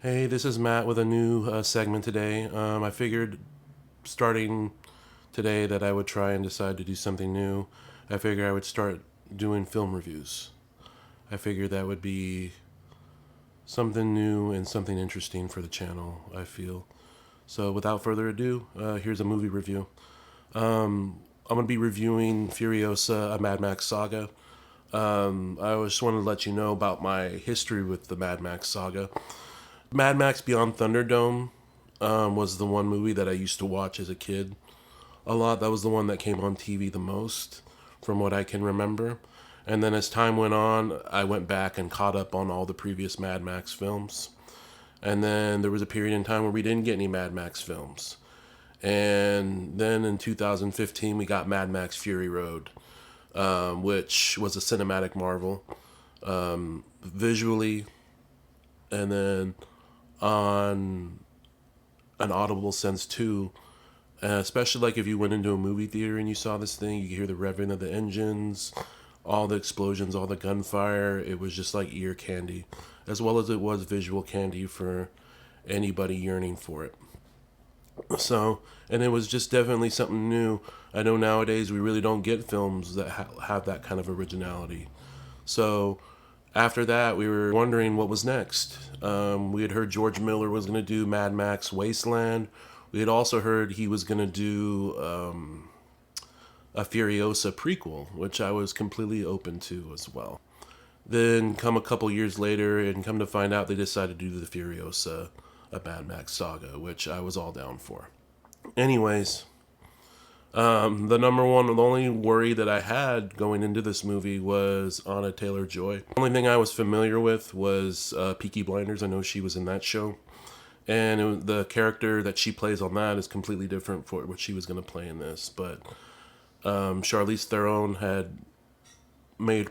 Hey, this is Matt with a new segment today. I figured starting today that I would try and decide to do something new. I figured I would start doing film reviews. I figured that would be something new and something interesting for the channel, I feel. So without further ado, here's a movie review. I'm going to be reviewing Furiosa, a Mad Max saga. I just wanted to let you know about my history with the Mad Max saga. Mad Max Beyond Thunderdome was the one movie that I used to watch as a kid a lot. That was the one that came on TV the most, from what I can remember. And then as time went on, I went back and caught up on all the previous Mad Max films. And then there was a period in time where we didn't get any Mad Max films. And then in 2015, we got Mad Max Fury Road, which was a cinematic marvel, visually, and then on an audible sense too. Especially like if you went into a movie theater and you saw this thing, you could hear the revving of the engines, all the explosions, all the gunfire. It was just like ear candy, as well as it was visual candy for anybody yearning for it. So, and it was just definitely something new. I know nowadays we really don't get films that have that kind of originality. So, after that, we were wondering what was next. We had heard George Miller was going to do Mad Max Wasteland. We had also heard he was going to do a Furiosa prequel, which I was completely open to as well. Then, come a couple years later, and come to find out, they decided to do the Furiosa, a Mad Max saga, which I was all down for. Anyways, the only worry that I had going into this movie was Anna Taylor Joy. The only thing I was familiar with was Peaky Blinders. I know she was in that show. And the character that she plays on that is completely different for what she was going to play in this. But Charlize Theron had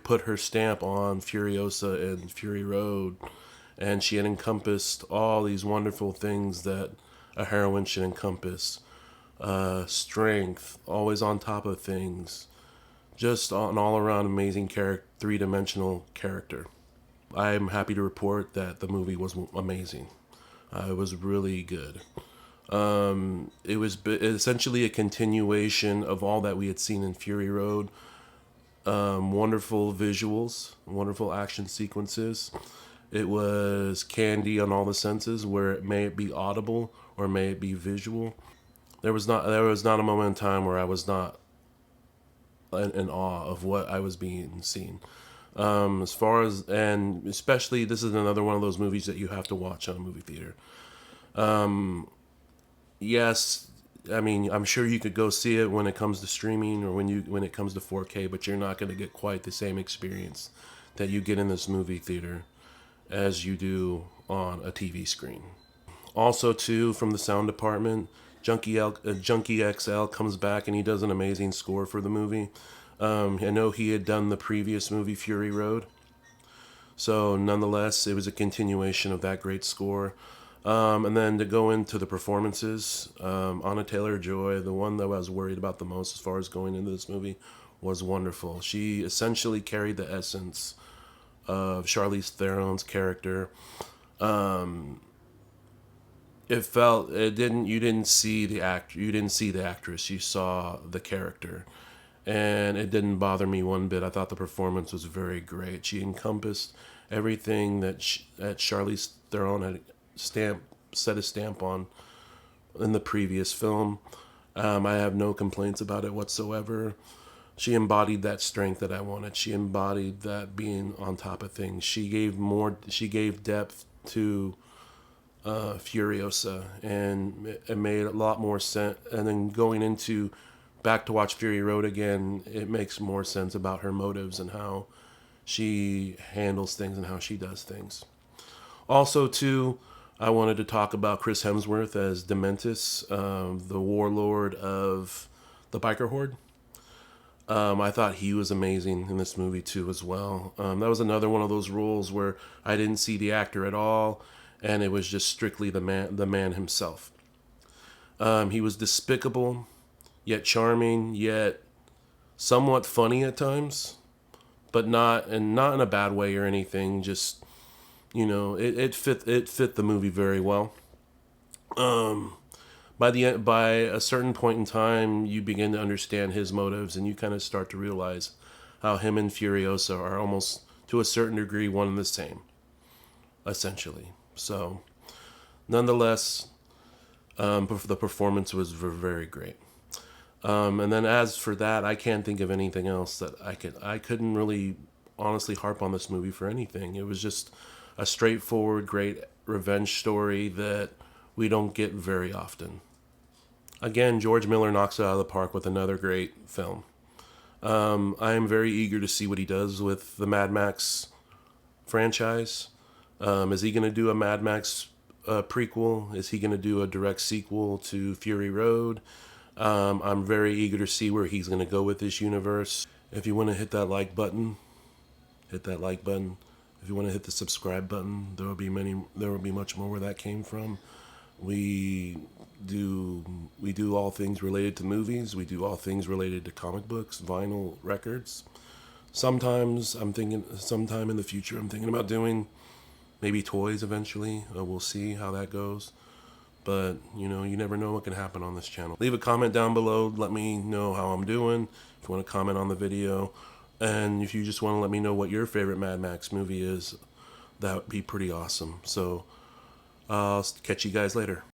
put her stamp on Furiosa and Fury Road, and she had encompassed all these wonderful things that a heroine should encompass: strength, always on top of things, just an all-around amazing three-dimensional character. I'm happy to report that the movie was amazing. It was really good. It was essentially a continuation of all that we had seen in Fury Road. Wonderful visuals, wonderful action sequences. It was candy on all the senses, where it may be audible or may it be visual. There was not a moment in time where I was not in awe of what I was being seen. As far as, and especially, this is another one of those movies that you have to watch on a movie theater. Yes, I mean, I'm sure you could go see it when it comes to streaming or when it comes to 4K, but you're not going to get quite the same experience that you get in this movie theater as you do on a TV screen. Also, too, from the sound department, Junkie XL comes back and he does an amazing score for the movie. I know he had done the previous movie Fury Road, so nonetheless, it was a continuation of that great score. And then to go into the performances, Anna Taylor Joy, the one that I was worried about the most as far as going into this movie, was wonderful. She essentially carried the essence of Charlize Theron's character. It didn't you didn't see the actress, you saw the character. And it didn't bother me one bit. I thought the performance was very great. She encompassed everything that Charlize Theron had set a stamp on in the previous film. I have no complaints about it whatsoever. She embodied that strength that I wanted. She embodied that being on top of things. She gave depth to Furiosa, and it made a lot more sense. And then going into back to watch Fury Road again, it makes more sense about her motives and how she handles things and how she does things. Also, too, I wanted to talk about Chris Hemsworth as Dementus, the warlord of the biker horde. I thought he was amazing in this movie too, as well. That was another one of those roles where I didn't see the actor at all, and it was just strictly the man himself. He was despicable, yet charming, yet somewhat funny at times, but not in a bad way or anything. Just it fit the movie very well. By a certain point in time, you begin to understand his motives, and you kind of start to realize how him and Furiosa are almost to a certain degree one and the same, essentially. So, nonetheless, the performance was very great. And then as for that, I can't think of anything else that I couldn't really honestly harp on this movie for anything. It was just a straightforward, great revenge story that we don't get very often. Again, George Miller knocks it out of the park with another great film. I am very eager to see what he does with the Mad Max franchise. Is he going to do a Mad Max prequel? Is he going to do a direct sequel to Fury Road? I'm very eager to see where he's going to go with this universe. If you want to hit that like button, hit that like button. If you want to hit the subscribe button, there will be much more where that came from. We do all things related to movies. We do all things related to comic books, vinyl records. Sometime in the future, I'm thinking about doing maybe toys eventually. We'll see how that goes. But, you never know what can happen on this channel. Leave a comment down below. Let me know how I'm doing. If you want to comment on the video. And if you just want to let me know what your favorite Mad Max movie is, that would be pretty awesome. So, I'll catch you guys later.